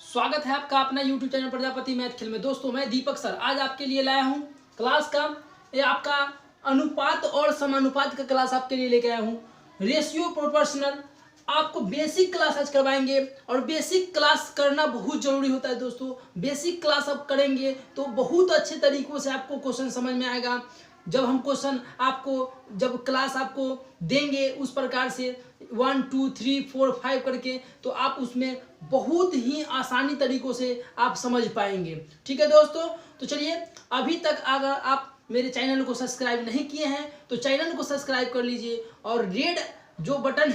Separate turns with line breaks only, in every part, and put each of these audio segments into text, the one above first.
स्वागत है आपका अपना YouTube चैनल प्रजापति मैथ खेल में। दोस्तों मैं दीपक सर आज आपके लिए लाया हूँ क्लास का ये आपका अनुपात और समानुपात का क्लास आपके लिए लेके आया हूँ। रेशियो प्रोपोर्शनल आपको बेसिक क्लास आज करवाएंगे और बेसिक क्लास करना बहुत जरूरी होता है दोस्तों। बेसिक क्लास आप करेंगे तो बहुत अच्छे तरीकों से आपको क्वेश्चन समझ में आएगा। जब हम क्वेश्चन आपको जब क्लास आपको देंगे उस प्रकार से 1 2 3 4 5 करके तो आप उसमें बहुत ही आसानी तरीकों से आप समझ पाएंगे। ठीक है दोस्तों, तो चलिए अभी तक अगर आप मेरे चैनल को सब्सक्राइब नहीं किए हैं तो चैनल को सब्सक्राइब कर लीजिए और रेड जो बटन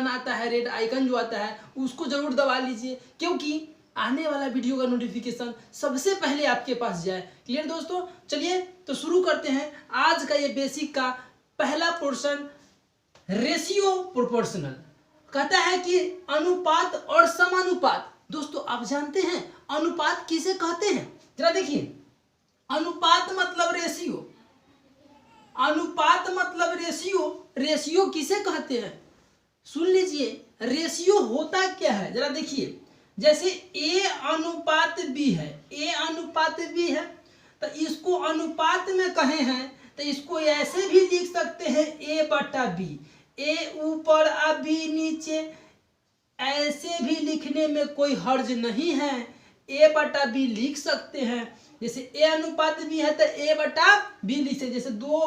आता है, रेड आइकन जो आता है उसको जरूर दबा लीजिए, क्योंकि आने वाला वीडियो का नोटिफिकेशन सबसे पहले आपके पास जाए। क्लियर दोस्तों, चलिए तो शुरू करते हैं आज का ये बेसिक का पहला पोर्शन। रेशियो प्रोपोर्शनल कहता है कि अनुपात और समानुपात। दोस्तों आप जानते हैं अनुपात किसे कहते हैं? जरा देखिए, अनुपात मतलब रेशियो, अनुपात मतलब रेशियो। रेशियो किसे कहते हैं सुन लीजिए। रेशियो होता क्या है जरा देखिए, जैसे ए अनुपात बी है, ए अनुपात बी है तो इसको अनुपात में कहे हैं तो इसको ऐसे भी लिख सकते हैं ए बटा बी, ए ऊपर आ बी नीचे, ऐसे भी लिखने में कोई हर्ज नहीं है। ए बटा बी लिख सकते हैं। जैसे ए अनुपात बी है तो ए बटा बी लिख सकते, जैसे 2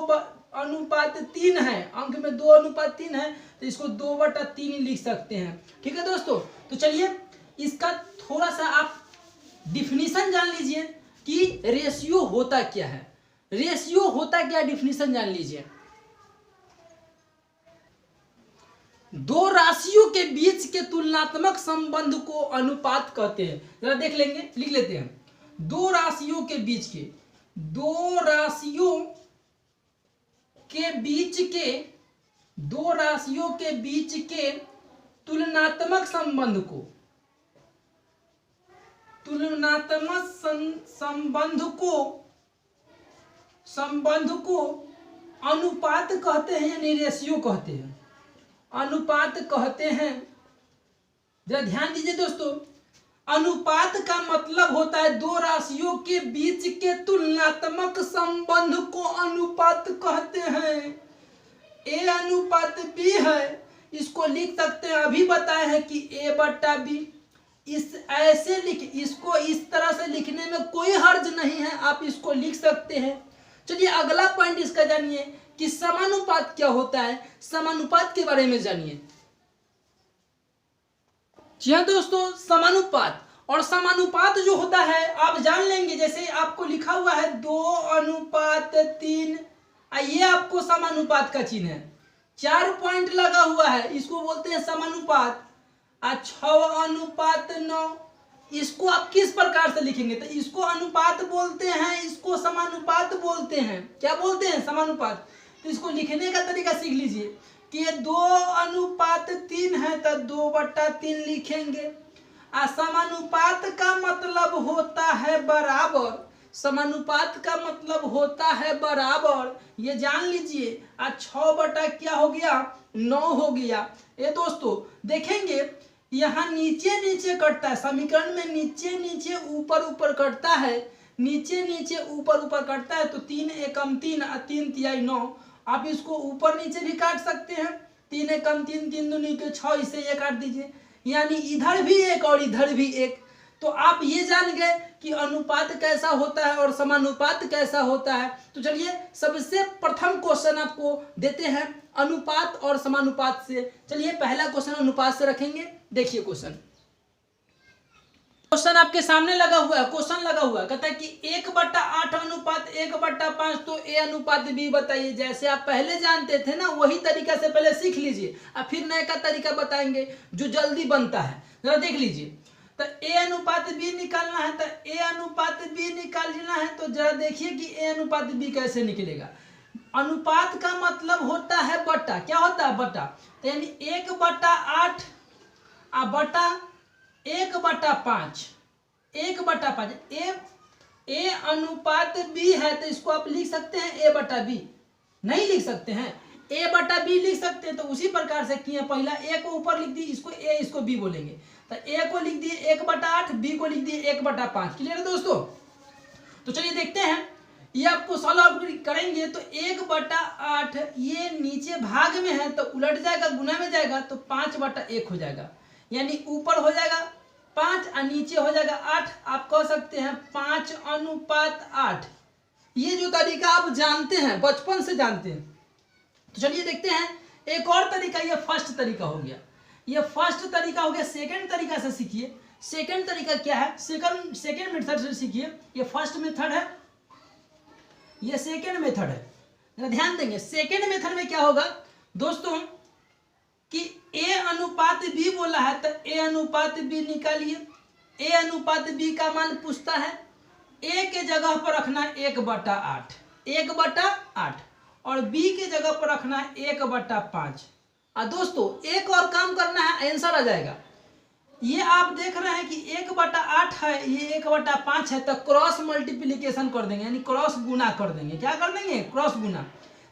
अनुपात 3 है, अंक में 2 अनुपात 3 है तो इसको 2 बटा 3 लिख सकते हैं। ठीक है दोस्तों, तो चलिए इसका थोड़ा सा आप डिफिनीशन जान लीजिए कि रेशियो होता क्या है। रेशियो होता क्या, डिफिनीशन जान लीजिए। दो राशियों के बीच के तुलनात्मक संबंध को अनुपात कहते हैं। जरा देख लेंगे, लिख लेते हैं। दो राशियों के बीच के, दो राशियों के बीच के, दो राशियों के बीच के तुलनात्मक संबंध को, तुलनात्मक संबंध को अनुपात कहते हैं, यानी रेशियो कहते हैं, अनुपात कहते हैं। जरा ध्यान दीजिए दोस्तों, अनुपात का मतलब होता है दो राशियों के बीच के तुलनात्मक संबंध को अनुपात कहते हैं। ए अनुपात बी है, इसको लिख सकते हैं, अभी बताए हैं कि ए बटा बी। इस ऐसे लिख, इसको इस तरह से लिखने में कोई हर्ज नहीं है, आप इसको लिख सकते हैं। चलिए अगला पॉइंट इसका जानिए कि समानुपात क्या होता है। समानुपात के बारे में जानिए। जी हाँ दोस्तों, समानुपात और समानुपात जो होता है आप जान लेंगे। जैसे आपको लिखा हुआ है 2 अनुपात 3, ये आपको समानुपात का चिन्ह है। 4 पॉइंट लगा हुआ है, इसको बोलते हैं समानुपात। 6 अनुपात 9, इसको आप किस प्रकार से लिखेंगे तो इसको अनुपात बोलते हैं, इसको समानुपात बोलते हैं। क्या बोलते हैं? समानुपात। तो इसको लिखने का तरीका सीख लीजिए कि ये 2 अनुपात 3 है तो 2 बटा 3 लिखेंगे। समानुपात का मतलब होता है बराबर, समानुपात का मतलब होता है बराबर, ये जान लीजिए। 6 बटा क्या हो गया? 9 हो गया। ये दोस्तों देखेंगे यहाँ नीचे नीचे कटता है, समीकरण में नीचे नीचे ऊपर ऊपर कटता है, नीचे नीचे ऊपर ऊपर कटता है। तो 3 एकम 3 और 3 तिहाई 9, आप इसको ऊपर नीचे भी काट सकते हैं। 3 एकम 3, 3 दूनी के 6, इसे ये काट दीजिए, यानी इधर भी एक और इधर भी एक। तो आप ये जान गए कि अनुपात कैसा होता है और समानुपात कैसा होता है। तो चलिए सबसे प्रथम क्वेश्चन आपको देते हैं अनुपात और समानुपात से। चलिए पहला क्वेश्चन अनुपात से रखेंगे। देखिए क्वेश्चन आपके सामने लगा हुआ है, क्वेश्चन लगा हुआ है, कहता है कि 1/8 अनुपात 1/5, तो ए अनुपात बी बताइए। जैसे आप पहले जानते थे ना वही तरीका से पहले सीख लीजिए और फिर नए का तरीका बताएंगे जो जल्दी बनता है। जरा देख लीजिए, तो ए अनुपात बी निकालना है, तो ए अनुपात बी निकालना है तो जरा देखिए कि ए अनुपात बी कैसे निकलेगा। अनुपात का मतलब होता है बटा, क्या होता है? बटा। तो यानी 1/8 बटा 1/5, 1/5। ए अनुपात बी है तो इसको आप लिख सकते हैं ए बटा बी, नहीं लिख सकते हैं ए बटा बी लिख सकते हैं। तो उसी प्रकार से किए, पहला ए को ऊपर लिख दी, इसको ए इसको बी बोलेंगे। तो ए को लिख दिए 1/8, बी को लिख दिए 1/5। क्लियर है दोस्तों? तो चलिए देखते हैं, ये आपको सॉल्व करेंगे तो 1/8 ये नीचे भाग में है तो उलट जाएगा, गुना में जाएगा तो 5/1 हो जाएगा, यानी ऊपर हो जाएगा 5 और नीचे हो जाएगा 8। आप कह सकते हैं 5:8। ये जो तरीका आप जानते हैं, बचपन से जानते हैं। तो चलिए देखते हैं एक और तरीका। ये फर्स्ट तरीका हो गया, ये फर्स्ट तरीका हो गया। सेकंड तरीका से सीखिए। सेकंड तरीका क्या है? सेकंड मेथड से सीखिए। ये फर्स्ट मेथड है, ये सेकंड मेथड है। जरा ध्यान देंगे, सेकंड मेथड में क्या होगा दोस्तों कि A/B बोला है तो A/B निकालिए। A/B का मान पूछता है, A के जगह पर रखना 1/8, 1/8 और B के जगह पर रखना 1/5। और दोस्तों एक और काम करना है, आंसर आ जाएगा। ये आप देख रहे हैं कि 1/8 है, ये 1/5 है, तो क्रॉस मल्टीप्लिकेशन कर देंगे, यानी क्रॉस गुना कर देंगे। क्या कर देंगे? क्रॉस गुना।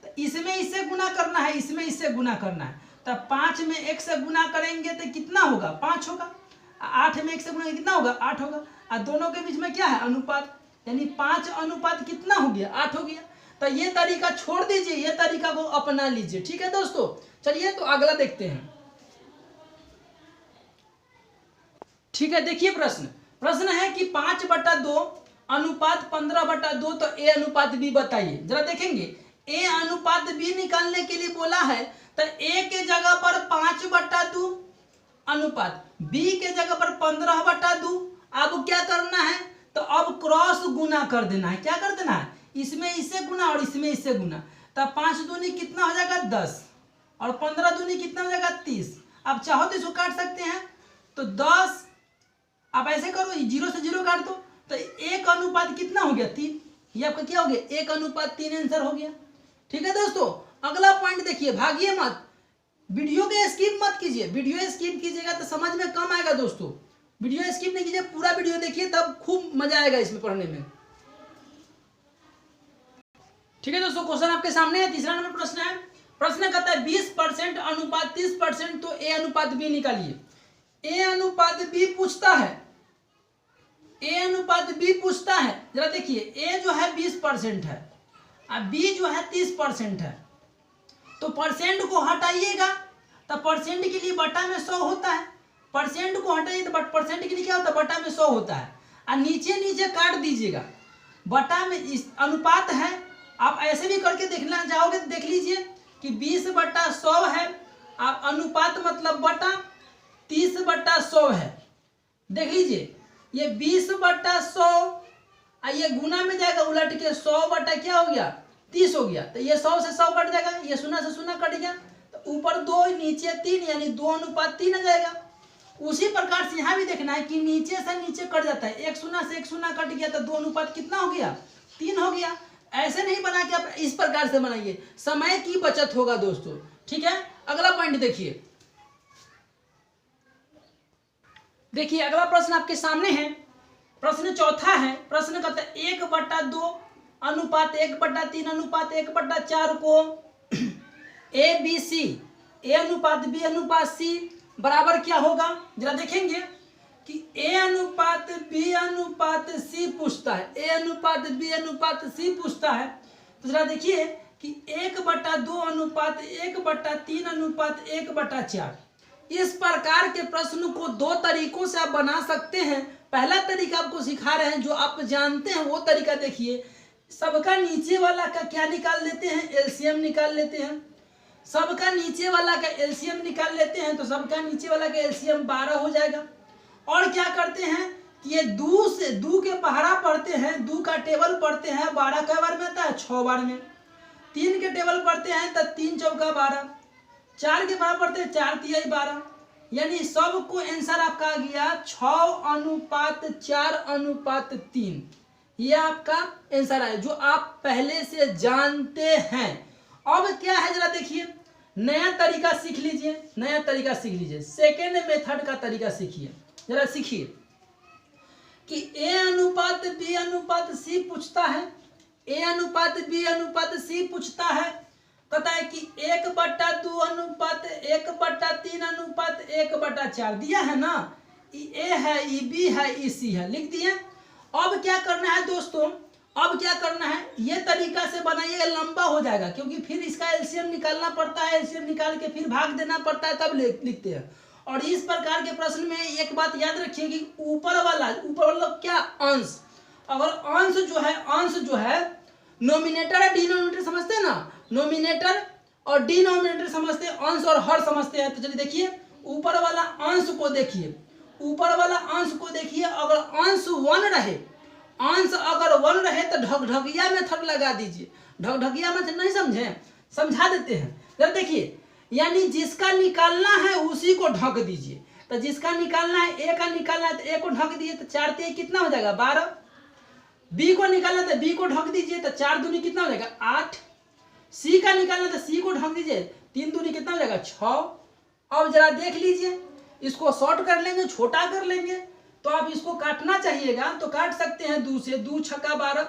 तो इसमें इससे गुना करना है, इसमें इससे गुना करना है। तो 5 में 1 से गुना करेंगे तो कितना होगा? 5 होगा। 8 में 1 से गुना कितना होगा? 8 होगा। और दोनों के बीच में क्या है? अनुपात, यानी 5 कितना हो गया? 8 हो गया। तो ये तरीका छोड़ दीजिए, ये तरीका को अपना लीजिए। ठीक है दोस्तों? चलिए तो अगला देखते हैं। ठीक है, देखिए प्रश्न है कि 5/2 अनुपात 15/2 तो A/B बताइए। जरा देखेंगे, A/B निकालने के लिए बोला है तो A के जगह पर 5/2 अनुपात B के जगह पर 15/2। अब क्या करना है? तो अब क्रॉस गुना कर देना है। क्या कर देना है? इसमें इससे गुना और इसमें इससे गुना। तो 5 दूनी कितना हो जाएगा? 10 और 15 दूनी कितना हो जाएगा? 30। आप चाहो तो इसको काट सकते हैं, तो 10 आप ऐसे करो, 0 से 0 काट दो तो 1 कितना हो गया? 3। ये आपका क्या हो गया? 1:3 आंसर हो गया। ठीक है दोस्तों? अगला पॉइंट देखिए, भागिए मत, वीडियो के स्किप मत कीजिए। वीडियो स्किप कीजिएगा तो समझ में कम आएगा दोस्तों। वीडियो स्किप नहीं कीजिए, पूरा वीडियो देखिए, तब खूब मजा आएगा इसमें पढ़ने में। ठीक है दोस्तों, क्वेश्चन आपके सामने है। तीसरा नंबर प्रश्न है। प्रश्न कहता है 20% अनुपात 30% तो A/B निकालिए। A/B पूछता है, A/B पूछता है। जरा देखिए, A जो है 20% है और B जो है 30% है। तो परसेंट को हटाइएगा तो परसेंट के लिए बटा में 100 होता है। परसेंट को हटाइए तो परसेंट के लिए क्या होता है? बटा में 100 होता है। और नीचे नीचे काट दीजिएगा। बटा में इस अनुपात है, आप ऐसे भी करके देखना चाहोगे तो देख लीजिए कि 20/100 है। आप अनुपात मतलब बटा 30/100 है। देख लीजिए, ये 20/100 और ये गुना में जाएगा उलट के 100 बटा क्या हो गया? 30 हो गया। तो ये 100 से 100 कट जाएगा, ये 0 से 0 कट गया, तो ऊपर 2 नीचे 3, यानी 2:3 आ जाएगा। उसी प्रकार से यहाँ भी देखना है कि नीचे से नीचे कट जाता है। 1 0 से 1 0 कट गया तो 2 कितना हो गया? 3 हो गया। ऐसे नहीं बना के आप इस प्रकार से बनाइए, समय की बचत होगा दोस्तों। ठीक है, अगला पॉइंट देखिए। देखिए अगला प्रश्न आपके सामने है। प्रश्न चौथा है। प्रश्न कहता है 1/2 अनुपात 1/3 अनुपात 1/4 को ABC A/B/C बराबर क्या होगा? जरा देखेंगे कि A/B/C पूछता है, A/B/C पूछता है। तो जरा देखिए कि 1/2 अनुपात 1/3 अनुपात 1/4। इस प्रकार के प्रश्न को 2 तरीकों से आप बना सकते हैं। पहला तरीका आपको सिखा रहे हैं, जो आप जानते हैं वो तरीका देखिए। सबका नीचे वाला का क्या निकाल लेते हैं? एलसीएम निकाल लेते हैं। सबका नीचे वाला का एलसीएम निकाल लेते हैं तो सबका नीचे वाला का एलसीएम 12 हो जाएगा। और क्या करते हैं कि ये 2 के पहाड़ा पढ़ते हैं, 2 का टेबल पढ़ते हैं, 12 कई बार में आता है? 6 बार में। 3 के टेबल पढ़ते हैं तो 3 चौका 12, 4 के पहाड़ा पढ़ते हैं 4 तिहाई 12, यानी सबको आंसर आपका आ गया 6:4:3। ये आपका आंसर है जो आप पहले से जानते हैं। अब क्या है जरा देखिए, नया तरीका सीख लीजिए, नया तरीका सीख लीजिए। सेकेंड मेथड का तरीका सीखिए। जरा सीखिए कि A/B/C पूछता है, A/B/C पूछता है। कहता है कि 1/2 अनुपात 1/3 अनुपात 1/4 दिया है ना। ए है, ई बी है, ई सी है, लिख दिए। अब क्या करना है दोस्तों, अब क्या करना है, ये तरीका से बनाइएगा, लंबा हो जाएगा क्योंकि फिर इसका एलसीएम निकालना पड़ता है, एलसीएम निकाल के फिर भाग देना पड़ता है, तब लिखते हैं। और इस प्रकार के प्रश्न में एक बात याद रखिए कि ऊपर वाला क्या अंश, अगर अंश जो है नोमिनेटर और डिनोमिनेटर समझते हैं ना, नोमिनेटर और डिनोमिनेटर समझते हैं, अंश और हर समझते हैं। तो चलिए देखिए ऊपर वाला अंश को देखिए, ऊपर वाला अंश को देखिए, अगर अंश 1 रहे, अंश अगर 1 रहे तो ढकढकिया मेथड लगा दीजिए। ढकढकिया मेथड नहीं समझे, समझा देते हैं जरा देखिए, यानी जिसका निकालना है उसी को ढक दीजिए। तो जिसका निकालना है ए का निकालना है तो ए को ढक दीजिए, तो 4 3 कितना हो जाएगा 12। बी को निकालना है तो बी को ढक दीजिए, तो 4 दूनी कितना हो जाएगा 8। सी का निकालना है तो सी को ढक दीजिए, 3 दूनी कितना हो जाएगा 6। अब जरा देख लीजिए, इसको शॉर्ट कर लेंगे, छोटा कर लेंगे, तो आप इसको काटना चाहिएगा तो काट सकते हैं 2 से। 2 छक्का 12,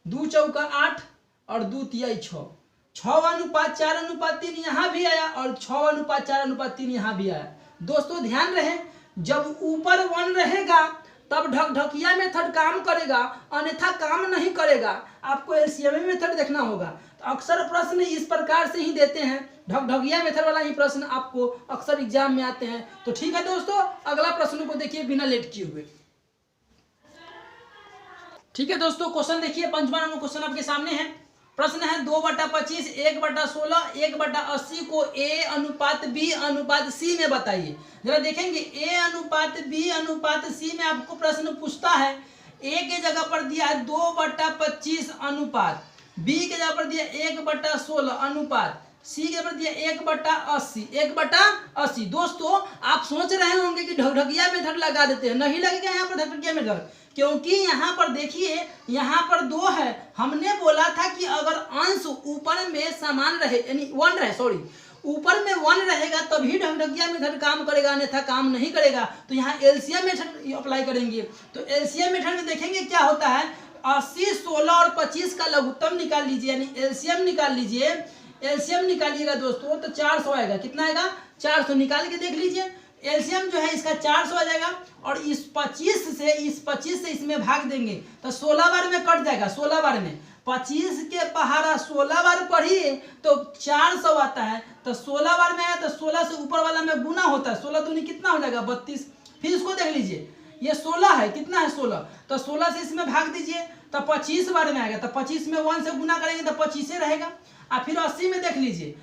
2 चौका 8 और 2 तिया 6। 6:4:3 यहाँ भी आया और 6:4:3 यहाँ भी आया। दोस्तों ध्यान रहे, जब ऊपर 1 रहेगा तब ढकढकिया मेथड काम करेगा, अन्यथा काम नहीं करेगा। आपको एलसीएम मेथड देखना होगा। तो अक्सर प्रश्न इस प्रकार से ही देते हैं, ढकढकिया मेथड वाला ही प्रश्न आपको अक्सर एग्जाम में आते हैं। तो ठीक है दोस्तों, अगला प्रश्न को देखिए बिना लेट किए हुए। ठीक है दोस्तों, क्वेश्चन देखिए, 5वां नंबर क्वेश्चन आपके सामने है। प्रश्न है 2/25, 1/16, 1/80 को A अनुपात B अनुपात C में बताइए। जरा देखेंगे A अनुपात B अनुपात C में आपको प्रश्न पूछता है, A के जगह पर दिया है 2/25 अनुपात, B के जगह पर दिया 1/16 अनुपात, C के जगह पर दिया 1/80, 1/80। दोस्तों आप सोच रहे होंगे कि ढकढकिया मेथड लगा देते हैं, नहीं लगेगा यहाँ पर ढकढकिया मेथड, क्योंकि यहाँ पर देखिए, यहाँ पर 2 है। हमने बोला था कि अगर अंश ऊपर में समान रहे, यानी 1 रहे, सॉरी ऊपर में 1 रहेगा तभी ढकढकिया मेथड काम करेगा, अन्यथा काम नहीं करेगा। तो यहाँ एलसीएम मेथड अप्लाई करेंगे। तो एलसीएम मेथड में देखेंगे क्या होता है, 80, 16 और 25 का लघुत्तम निकाल लीजिए, यानी एलसीएम निकाल लीजिए। एलसीएम निकालिएगा दोस्तों तो 400 आएगा। कितना आएगा 400, निकाल के देख लीजिए। एलसीएम जो है इसका 400 आ जाएगा और इस 25 से इसमें भाग देंगे तो 16 बार में कट जाएगा। 16 बार में 25 के पहाड़ा 16 बार पढ़िए तो 400 आता है। तो 16 बार में आया तो 16 से ऊपर वाला में गुना होता है, 16 दूनी कितना हो जाएगा 32। फिर इसको देख लीजिए, ये 16 है, कितना है 16, तो 16 से इसमें भाग दीजिए तो 25 बार में आएगा। तो 25 में 1 से गुना करेंगे तो 25 रहेगा। और फिर 80 में देख लीजिए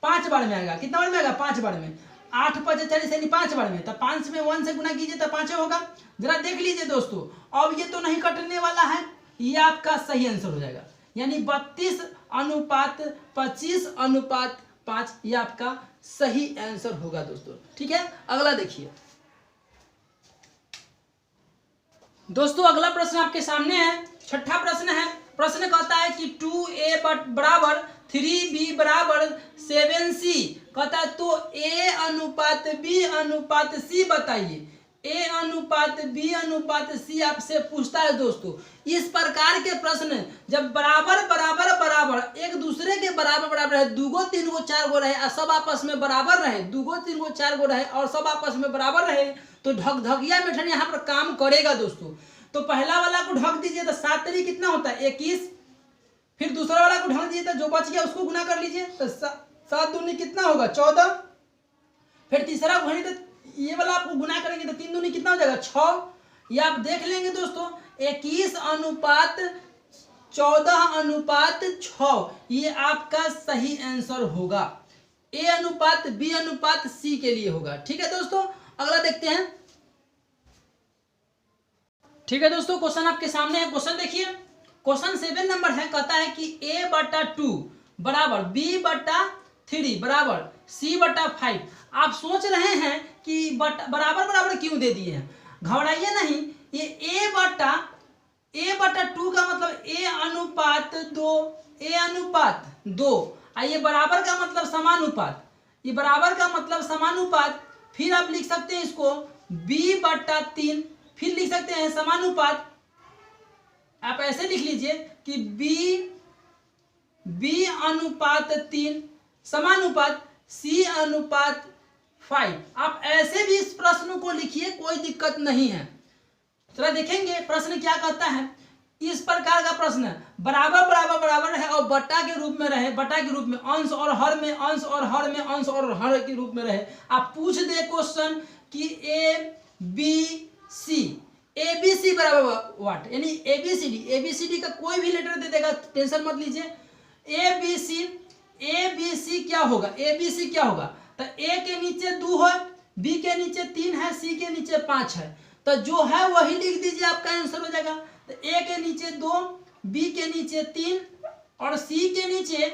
5 बार में आएगा। कितना बार में आएगा 5 बार में, 8 5 40 यानी 5 बार में। तो 5 में 1 से गुना कीजिए तो 5 होगा। जरा देख लीजिए दोस्तों, अब ये तो नहीं कटने वाला है, ये आपका सही आंसर हो जाएगा, यानी 32:25:5, ये आपका सही आंसर होगा दोस्तों। ठीक है, अगला देखिए दोस्तों, अगला प्रश्न आपके सामने है, 6ठा प्रश्न है। प्रश्न कहता है कि 2A बराबर 3B बराबर 7C कहता है, तो A अनुपात B अनुपात C बताइए। A अनुपात B अनुपात C आपसे पूछता है दोस्तों। इस प्रकार के प्रश्न जब बराबर बराबर बराबर एक दूसरे के बराबर बराबर है, 2 गो 3 गो 4 गो रहे और सब आपस में बराबर रहे, 2 गो 3 गो 4 गो रहे और सब आपस में बराबर रहे, तो ढकढकिया मेथड यहाँ पर काम करेगा दोस्तों। तो पहला वाला को ढक दीजिए तो 7 3 कितना होता है 21। फिर दूसरा वाला को ढक दीजिए तो जो बच गया उसको गुना कर लीजिए तो 7 दूनी कितना होगा 14। फिर तीसरा को तो ये वाला आपको गुना करेंगे तो 3 दूनी कितना हो जाएगा 6। ये आप देख लेंगे दोस्तों, 21:14:6 ये आपका सही आंसर होगा। A अनुपात B अनुपात C के लिए होगा। ठीक है दोस्तों, अगला देखते हैं। ठीक है दोस्तों, क्वेश्चन आपके सामने है। क्वेश्चन देखिए, क्वेश्चन 7 नंबर है। कहता है कि A/2 बराबर B/3 बराबर C/5। आप सोच रहे हैं कि बराबर बराबर क्यों दे दिए हैं, घबराइए नहीं। ये A/2 का मतलब A अनुपात 2 और ये बराबर का मतलब समानुपात, ये बराबर का मतलब समानुपात। फिर आप लिख सकते हैं इसको B/3, फिर लिख सकते हैं समानुपात। आप ऐसे लिख लीजिए कि B अनुपात 3 समानुपात C अनुपात 5। आप ऐसे भी इस प्रश्न को लिखिए, कोई दिक्कत नहीं है। चलो देखेंगे प्रश्न क्या कहता है। इस प्रकार का प्रश्न बराबर बराबर बराबर है और बट्टा के रूप में रहे, बट्टा के रूप में अंश और हर में, अंश और हर में, अंश और हर के रूप में रहे। आप पूछ दे क्वेश्चन कि ए बी सी, ए बी सी बराबर व्हाट, यानी A B C D, A B C D का कोई भी लेटर दे देगा, टेंशन मत लीजिए। ए बी सी क्या होगा, ए बी सी क्या होगा, तो ए के नीचे 2 है, बी के नीचे 3 है, सी के नीचे 5 है, तो जो है वही लिख दीजिए, आपका आंसर हो जाएगा। तो ए के नीचे 2, बी के नीचे 3 और सी के नीचे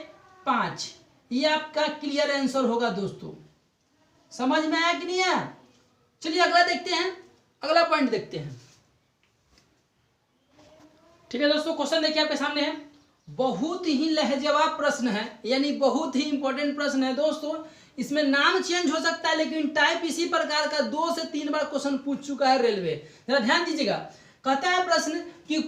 5, ये आपका क्लियर आंसर होगा दोस्तों। समझ में आया कि नहीं आया? चलिए अगला देखते हैं, अगला पॉइंट देखते हैं। ठीक है दोस्तों, क्वेश्चन देखिए आपके सामने है, बहुत ही लाजवाब प्रश्न है, यानी बहुत ही इंपॉर्टेंट प्रश्न है दोस्तों। इसमें नाम चेंज हो सकता है लेकिन टाइप इसी प्रकार का 2 से 3 बार क्वेश्चन पूछ चुका है रेलवे। जरा ध्यान दीजिएगा, कहता है प्रश्न कि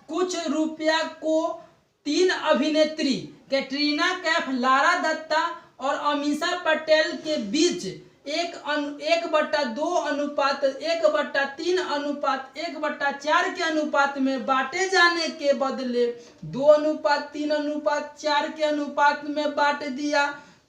कुछ रुपया को 3 अभिनेत्री कैटरीना कैफ, लारा दत्ता और अमीषा पटेल के बीच 1/2 अनुपात 1/3 अनुपात 1/4 के अनुपात में बांटे जाने के बदले 2:3 अनुपात 4 के अनुपात में बांट दिया,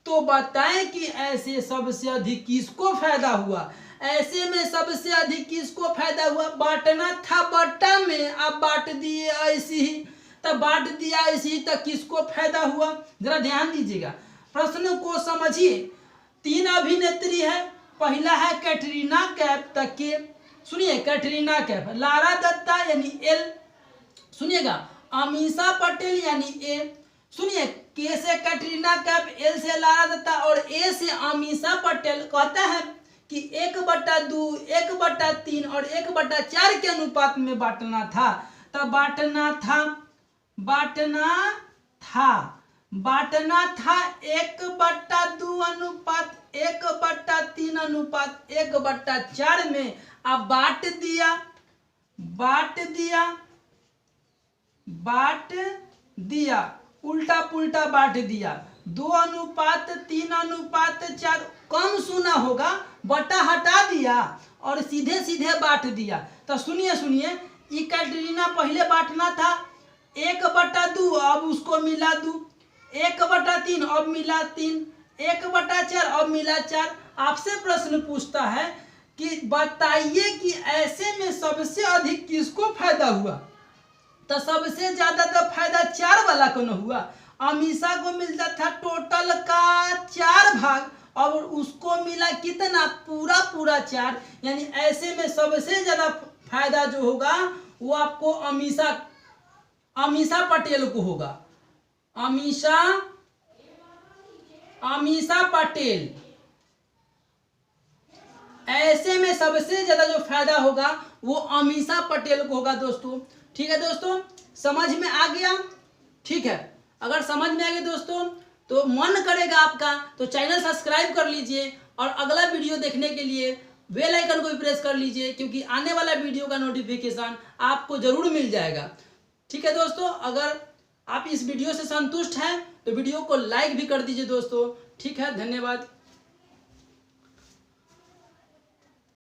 तो बताएं कि ऐसे सबसे अधिक किसको फायदा हुआ। ऐसे में सबसे अधिक किसको फायदा हुआ, बांटना था बट्टा में, आप बांट दिए ऐसी ही, तब बांट दिया ऐसी ही, तब किसको फायदा हुआ। जरा ध्यान दीजिएगा, प्रश्न को समझिए। 3 अभिनेत्री है, पहला है कैटरीना कैफ, तक के सुनिए, कैटरीना कैफ, लारा दत्ता यानी एल, सुनिएगा, अमीषा पटेल यानी ए, सुनिए, के से कैटरीना कैफ, एल से लारा दत्ता और ए से अमीषा पटेल। कहता है कि 1/2, 1/3 और 1/4 के अनुपात में बांटना था, तब बांटना था 1/2 अनुपात 1/3 अनुपात 1/4 में, अब बांट दिया, उल्टा पुल्टा बांट दिया, 2:3:4, कम सुना होगा, बटा हटा दिया और सीधे सीधे बांट दिया। तो सुनिए, ये कैटरीना पहले बांटना था 1/2, अब उसको मिला 2, 1/3 अब मिला 3, 1/4 अब मिला 4। आपसे प्रश्न पूछता है कि बताइए कि ऐसे में सबसे अधिक किसको फायदा हुआ। तो सबसे ज्यादा तो फायदा 4 वाला को न हुआ, अमीषा को मिलता था टोटल का 4 भाग और उसको मिला कितना, पूरा 4, यानी ऐसे में सबसे ज्यादा फायदा जो होगा वो आपको अमीषा पटेल को होगा। अमीषा पटेल, ऐसे में सबसे ज्यादा जो फायदा होगा वो अमीषा पटेल को होगा दोस्तों। ठीक है दोस्तों, समझ में आ गया? ठीक है, अगर समझ में आ गया दोस्तों तो मन करेगा आपका तो चैनल सब्सक्राइब कर लीजिए और अगला वीडियो देखने के लिए बेल आइकन को भी प्रेस कर लीजिए, क्योंकि आने वाला वीडियो का नोटिफिकेशन आपको जरूर मिल जाएगा। ठीक है दोस्तों, अगर आप इस वीडियो से संतुष्ट हैं तो वीडियो को लाइक भी कर दीजिए दोस्तों। ठीक है, धन्यवाद।